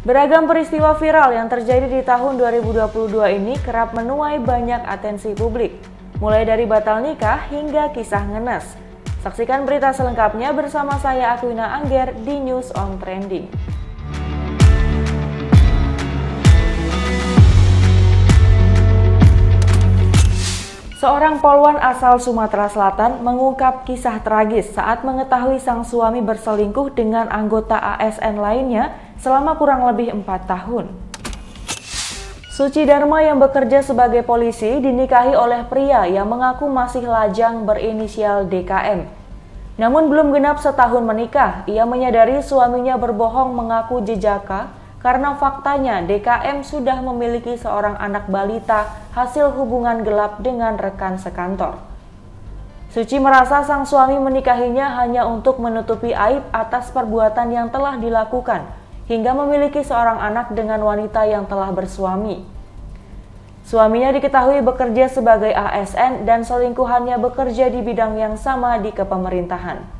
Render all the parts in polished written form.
Beragam peristiwa viral yang terjadi di tahun 2022 ini kerap menuai banyak atensi publik, mulai dari batal nikah hingga kisah ngenes. Saksikan berita selengkapnya bersama saya Aquina Angger di News on Trending. Seorang poluan asal Sumatera Selatan mengungkap kisah tragis saat mengetahui sang suami berselingkuh dengan anggota ASN lainnya selama kurang lebih 4 tahun. Suci Dharma yang bekerja sebagai polisi dinikahi oleh pria yang mengaku masih lajang berinisial DKM. Namun belum genap setahun menikah, ia menyadari suaminya berbohong mengaku jejaka karena faktanya DKM sudah memiliki seorang anak balita hasil hubungan gelap dengan rekan sekantor. Suci merasa sang suami menikahinya hanya untuk menutupi aib atas perbuatan yang telah dilakukan, hingga memiliki seorang anak dengan wanita yang telah bersuami. Suaminya diketahui bekerja sebagai ASN dan selingkuhannya bekerja di bidang yang sama di kepemerintahan.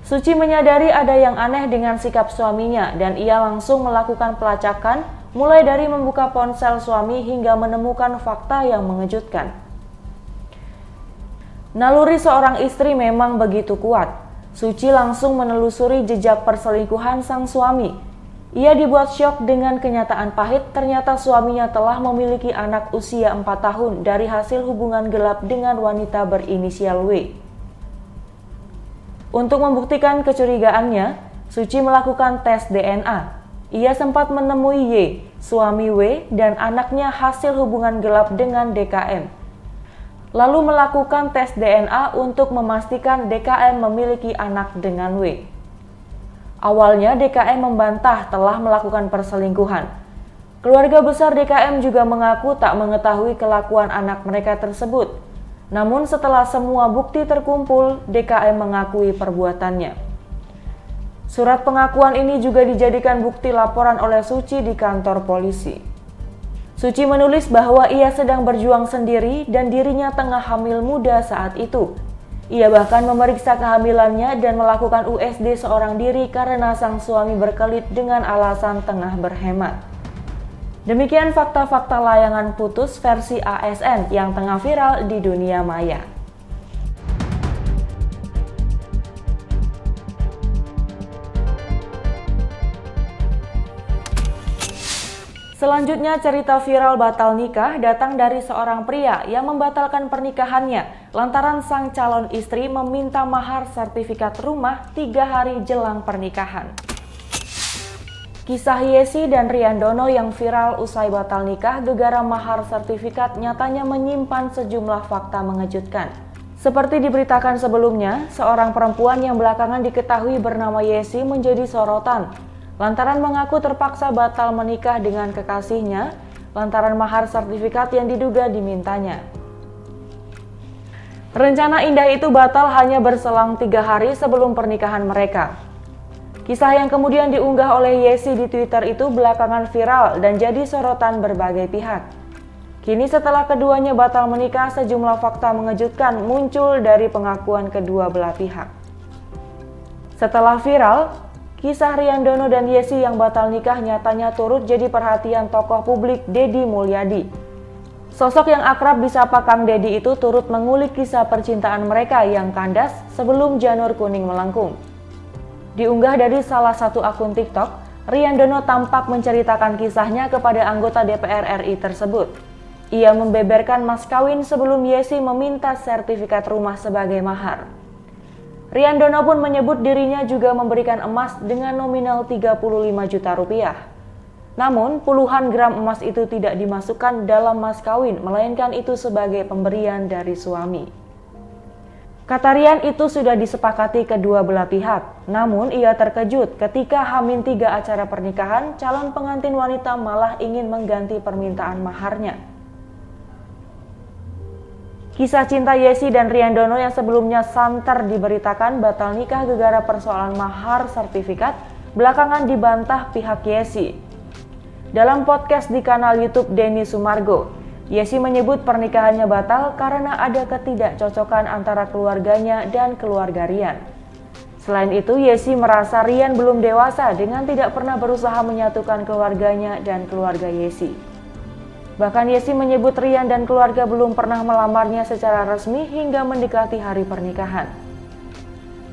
Suci menyadari ada yang aneh dengan sikap suaminya dan ia langsung melakukan pelacakan, mulai dari membuka ponsel suami hingga menemukan fakta yang mengejutkan. Naluri seorang istri memang begitu kuat. Suci langsung menelusuri jejak perselingkuhan sang suami. Ia dibuat syok dengan kenyataan pahit, ternyata suaminya telah memiliki anak usia 4 tahun dari hasil hubungan gelap dengan wanita berinisial W. Untuk membuktikan kecurigaannya, Suci melakukan tes DNA. Ia sempat menemui Y, suami W, dan anaknya hasil hubungan gelap dengan DKM. Lalu melakukan tes DNA untuk memastikan DKM memiliki anak dengan W. Awalnya DKM membantah telah melakukan perselingkuhan. Keluarga besar DKM juga mengaku tak mengetahui kelakuan anak mereka tersebut. Namun setelah semua bukti terkumpul, DKM mengakui perbuatannya. Surat pengakuan ini juga dijadikan bukti laporan oleh Suci di kantor polisi. Suci menulis bahwa ia sedang berjuang sendiri dan dirinya tengah hamil muda saat itu. Ia bahkan memeriksa kehamilannya dan melakukan USG seorang diri karena sang suami berkelit dengan alasan tengah berhemat. Demikian fakta-fakta layangan putus versi ASN yang tengah viral di dunia maya. Selanjutnya, cerita viral batal nikah datang dari seorang pria yang membatalkan pernikahannya lantaran sang calon istri meminta mahar sertifikat rumah 3 hari jelang pernikahan. Kisah Yesi dan Riandono yang viral usai batal nikah gegara mahar sertifikat nyatanya menyimpan sejumlah fakta mengejutkan. Seperti diberitakan sebelumnya, seorang perempuan yang belakangan diketahui bernama Yesi menjadi sorotan lantaran mengaku terpaksa batal menikah dengan kekasihnya lantaran mahar sertifikat yang diduga dimintanya. Rencana indah itu batal hanya berselang 3 hari sebelum pernikahan mereka. Kisah yang kemudian diunggah oleh Yesi di Twitter itu belakangan viral dan jadi sorotan berbagai pihak. Kini setelah keduanya batal menikah, sejumlah fakta mengejutkan muncul dari pengakuan kedua belah pihak. Setelah viral, kisah Riandono dan Yesi yang batal nikah nyatanya turut jadi perhatian tokoh publik Deddy Mulyadi. Sosok yang akrab disapa Kang Deddy itu turut mengulik kisah percintaan mereka yang kandas sebelum janur kuning melengkung. Diunggah dari salah satu akun TikTok, Riandono tampak menceritakan kisahnya kepada anggota DPR RI tersebut. Ia membeberkan mas kawin sebelum Yesi meminta sertifikat rumah sebagai mahar. Riandono pun menyebut dirinya juga memberikan emas dengan nominal 35 juta rupiah. Namun, puluhan gram emas itu tidak dimasukkan dalam mas kawin, melainkan itu sebagai pemberian dari suami. Kata Rian itu sudah disepakati kedua belah pihak, namun ia terkejut ketika H-3 acara pernikahan, calon pengantin wanita malah ingin mengganti permintaan maharnya. Kisah cinta Yesi dan Riandono yang sebelumnya santer diberitakan batal nikah gegara persoalan mahar sertifikat, belakangan dibantah pihak Yesi. Dalam podcast di kanal YouTube Denny Sumargo, Yesi menyebut pernikahannya batal karena ada ketidakcocokan antara keluarganya dan keluarga Rian. Selain itu, Yesi merasa Rian belum dewasa dengan tidak pernah berusaha menyatukan keluarganya dan keluarga Yesi. Bahkan Yesi menyebut Rian dan keluarga belum pernah melamarnya secara resmi hingga mendekati hari pernikahan.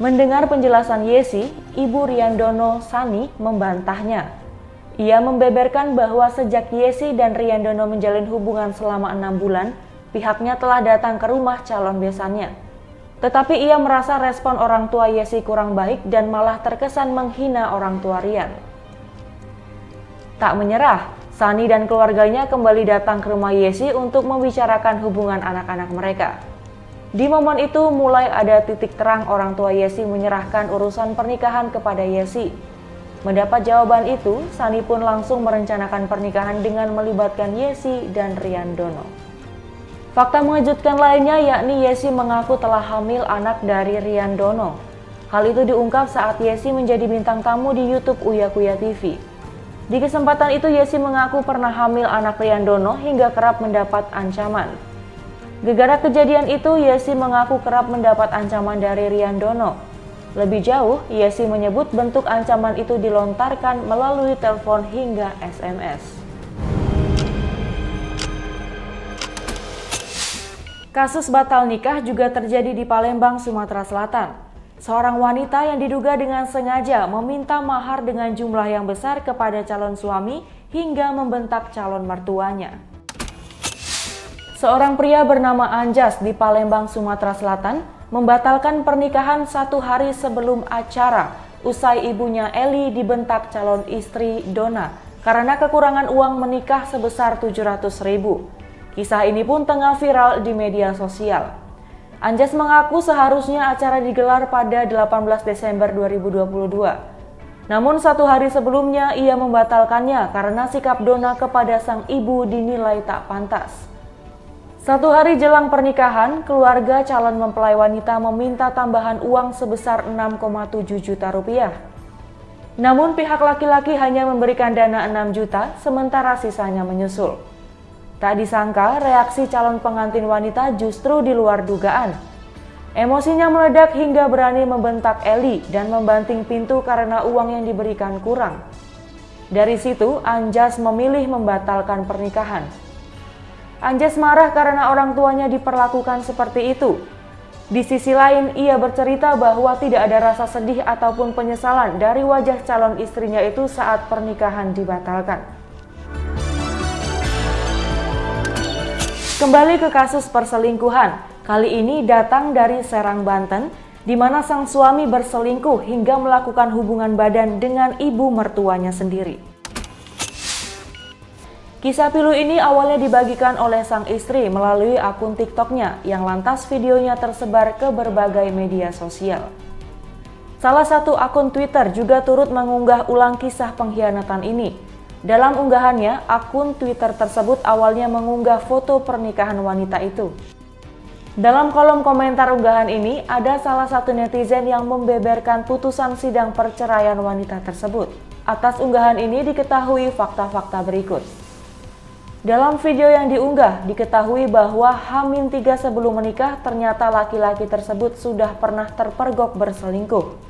Mendengar penjelasan Yesi, Ibu Rian Dono, Sani, membantahnya. Ia membeberkan bahwa sejak Yesi dan Rian Dono menjalin hubungan selama 6 bulan, pihaknya telah datang ke rumah calon besannya. Tetapi ia merasa respon orang tua Yesi kurang baik dan malah terkesan menghina orang tua Rian. Tak menyerah, Sani dan keluarganya kembali datang ke rumah Yesi untuk membicarakan hubungan anak-anak mereka. Di momen itu mulai ada titik terang orang tua Yesi menyerahkan urusan pernikahan kepada Yesi. Mendapat jawaban itu, Sani pun langsung merencanakan pernikahan dengan melibatkan Yesi dan Rian Dono. Fakta mengejutkan lainnya yakni Yesi mengaku telah hamil anak dari Rian Dono. Hal itu diungkap saat Yesi menjadi bintang tamu di YouTube Uya Kuya TV. Di kesempatan itu Yesi mengaku pernah hamil anak Rian Dono hingga kerap mendapat ancaman. Gegara kejadian itu, Yesi mengaku kerap mendapat ancaman dari Rian Dono. Lebih jauh, Yesi menyebut bentuk ancaman itu dilontarkan melalui telepon hingga SMS. Kasus batal nikah juga terjadi di Palembang, Sumatera Selatan. Seorang wanita yang diduga dengan sengaja meminta mahar dengan jumlah yang besar kepada calon suami hingga membentak calon mertuanya. Seorang pria bernama Anjas di Palembang, Sumatera Selatan membatalkan pernikahan 1 hari sebelum acara usai ibunya Eli dibentak calon istri Dona karena kekurangan uang menikah sebesar 700.000. Kisah ini pun tengah viral di media sosial. Anjas mengaku seharusnya acara digelar pada 18 Desember 2022. Namun 1 hari sebelumnya ia membatalkannya karena sikap Dona kepada sang ibu dinilai tak pantas. 1 hari jelang pernikahan, keluarga calon mempelai wanita meminta tambahan uang sebesar 6,7 juta rupiah. Namun pihak laki-laki hanya memberikan dana 6 juta, sementara sisanya menyusul. Tak disangka, reaksi calon pengantin wanita justru di luar dugaan. Emosinya meledak hingga berani membentak Eli dan membanting pintu karena uang yang diberikan kurang. Dari situ, Anjas memilih membatalkan pernikahan. Anjas marah karena orang tuanya diperlakukan seperti itu. Di sisi lain, ia bercerita bahwa tidak ada rasa sedih ataupun penyesalan dari wajah calon istrinya itu saat pernikahan dibatalkan. Kembali ke kasus perselingkuhan, kali ini datang dari Serang, Banten, di mana sang suami berselingkuh hingga melakukan hubungan badan dengan ibu mertuanya sendiri. Kisah pilu ini awalnya dibagikan oleh sang istri melalui akun TikToknya yang lantas videonya tersebar ke berbagai media sosial. Salah satu akun Twitter juga turut mengunggah ulang kisah pengkhianatan ini. Dalam unggahannya, akun Twitter tersebut awalnya mengunggah foto pernikahan wanita itu. Dalam kolom komentar unggahan ini, ada salah satu netizen yang membeberkan putusan sidang perceraian wanita tersebut. Atas unggahan ini diketahui fakta-fakta berikut. Dalam video yang diunggah, diketahui bahwa H-3 sebelum menikah ternyata laki-laki tersebut sudah pernah terpergok berselingkuh.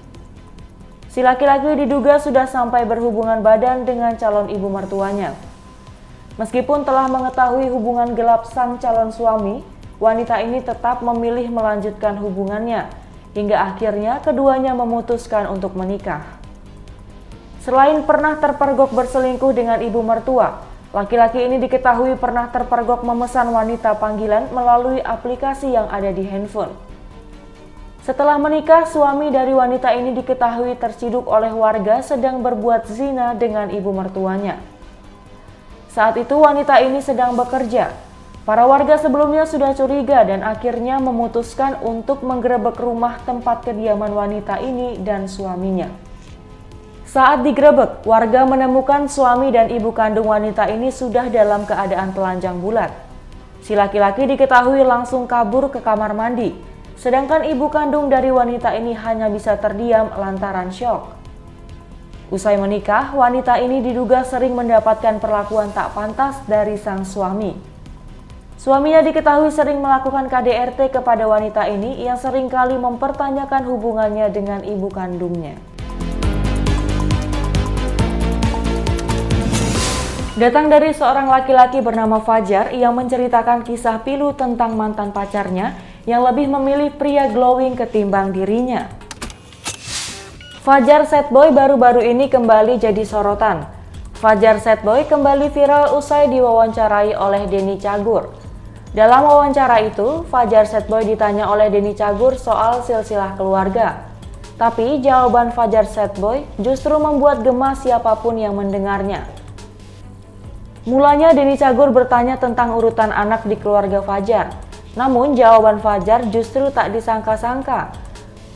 Si laki-laki diduga sudah sampai berhubungan badan dengan calon ibu mertuanya. Meskipun telah mengetahui hubungan gelap sang calon suami, wanita ini tetap memilih melanjutkan hubungannya, hingga akhirnya keduanya memutuskan untuk menikah. Selain pernah terpergok berselingkuh dengan ibu mertua, laki-laki ini diketahui pernah terpergok memesan wanita panggilan melalui aplikasi yang ada di handphone. Setelah menikah, suami dari wanita ini diketahui terciduk oleh warga sedang berbuat zina dengan ibu mertuanya. Saat itu wanita ini sedang bekerja. Para warga sebelumnya sudah curiga dan akhirnya memutuskan untuk menggerebek rumah tempat kediaman wanita ini dan suaminya. Saat digerebek, warga menemukan suami dan ibu kandung wanita ini sudah dalam keadaan telanjang bulat. Si laki-laki diketahui langsung kabur ke kamar mandi. Sedangkan ibu kandung dari wanita ini hanya bisa terdiam lantaran syok. Usai menikah, wanita ini diduga sering mendapatkan perlakuan tak pantas dari sang suami. Suaminya diketahui sering melakukan KDRT kepada wanita ini yang seringkali mempertanyakan hubungannya dengan ibu kandungnya. Datang dari seorang laki-laki bernama Fajar yang menceritakan kisah pilu tentang mantan pacarnya yang lebih memilih pria glowing ketimbang dirinya. Fajar Sad Boy baru-baru ini kembali jadi sorotan. Fajar Sad Boy kembali viral usai diwawancarai oleh Denny Cagur. Dalam wawancara itu, Fajar Sad Boy ditanya oleh Denny Cagur soal silsilah keluarga. Tapi jawaban Fajar Sad Boy justru membuat gemas siapapun yang mendengarnya. Mulanya Denny Cagur bertanya tentang urutan anak di keluarga Fajar. Namun jawaban Fajar justru tak disangka-sangka.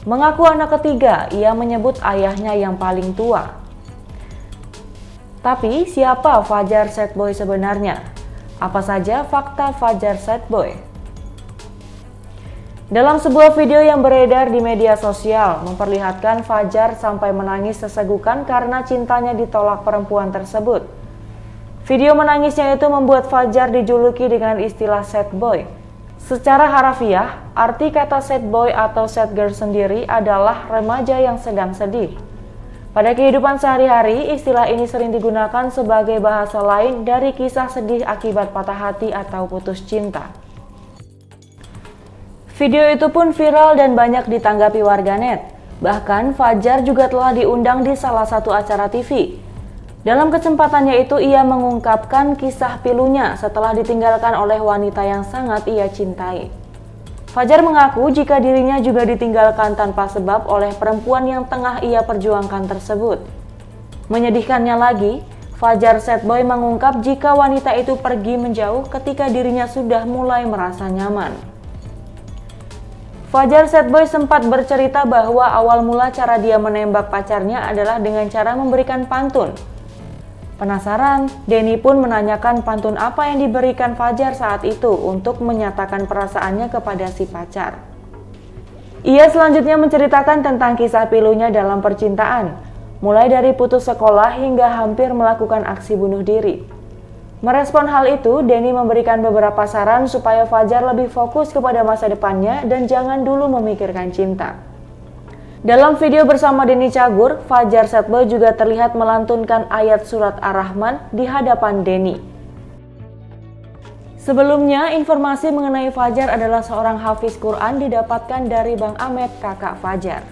Mengaku anak ketiga, ia menyebut ayahnya yang paling tua. Tapi siapa Fajar Sad Boy sebenarnya? Apa saja fakta Fajar Sad Boy? Dalam sebuah video yang beredar di media sosial, memperlihatkan Fajar sampai menangis sesegukan karena cintanya ditolak perempuan tersebut. Video menangisnya itu membuat Fajar dijuluki dengan istilah sad boy. Secara harafiah, arti kata sad boy atau sad girl sendiri adalah remaja yang sedang sedih. Pada kehidupan sehari-hari, istilah ini sering digunakan sebagai bahasa lain dari kisah sedih akibat patah hati atau putus cinta. Video itu pun viral dan banyak ditanggapi warganet. Bahkan Fajar juga telah diundang di salah satu acara TV. Dalam kesempatannya itu ia mengungkapkan kisah pilunya setelah ditinggalkan oleh wanita yang sangat ia cintai. Fajar mengaku jika dirinya juga ditinggalkan tanpa sebab oleh perempuan yang tengah ia perjuangkan tersebut. Menyedihkannya lagi, Fajar Sad Boy mengungkap jika wanita itu pergi menjauh ketika dirinya sudah mulai merasa nyaman. Fajar Sad Boy sempat bercerita bahwa awal mula cara dia menembak pacarnya adalah dengan cara memberikan pantun. Penasaran, Denny pun menanyakan pantun apa yang diberikan Fajar saat itu untuk menyatakan perasaannya kepada si pacar. Ia selanjutnya menceritakan tentang kisah pilunya dalam percintaan, mulai dari putus sekolah hingga hampir melakukan aksi bunuh diri. Merespon hal itu, Denny memberikan beberapa saran supaya Fajar lebih fokus kepada masa depannya dan jangan dulu memikirkan cinta. Dalam video bersama Denny Cagur, Fajar Sad Boy juga terlihat melantunkan ayat surat Ar-Rahman di hadapan Denny. Sebelumnya, informasi mengenai Fajar adalah seorang hafiz Quran didapatkan dari Bang Ahmed, kakak Fajar.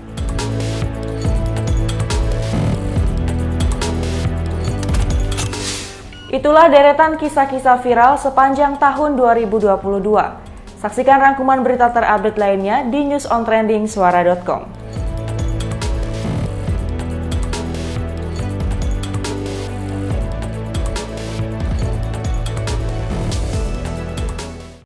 Itulah deretan kisah-kisah viral sepanjang tahun 2022. Saksikan rangkuman berita terupdate lainnya di newsontrendingsuara.com.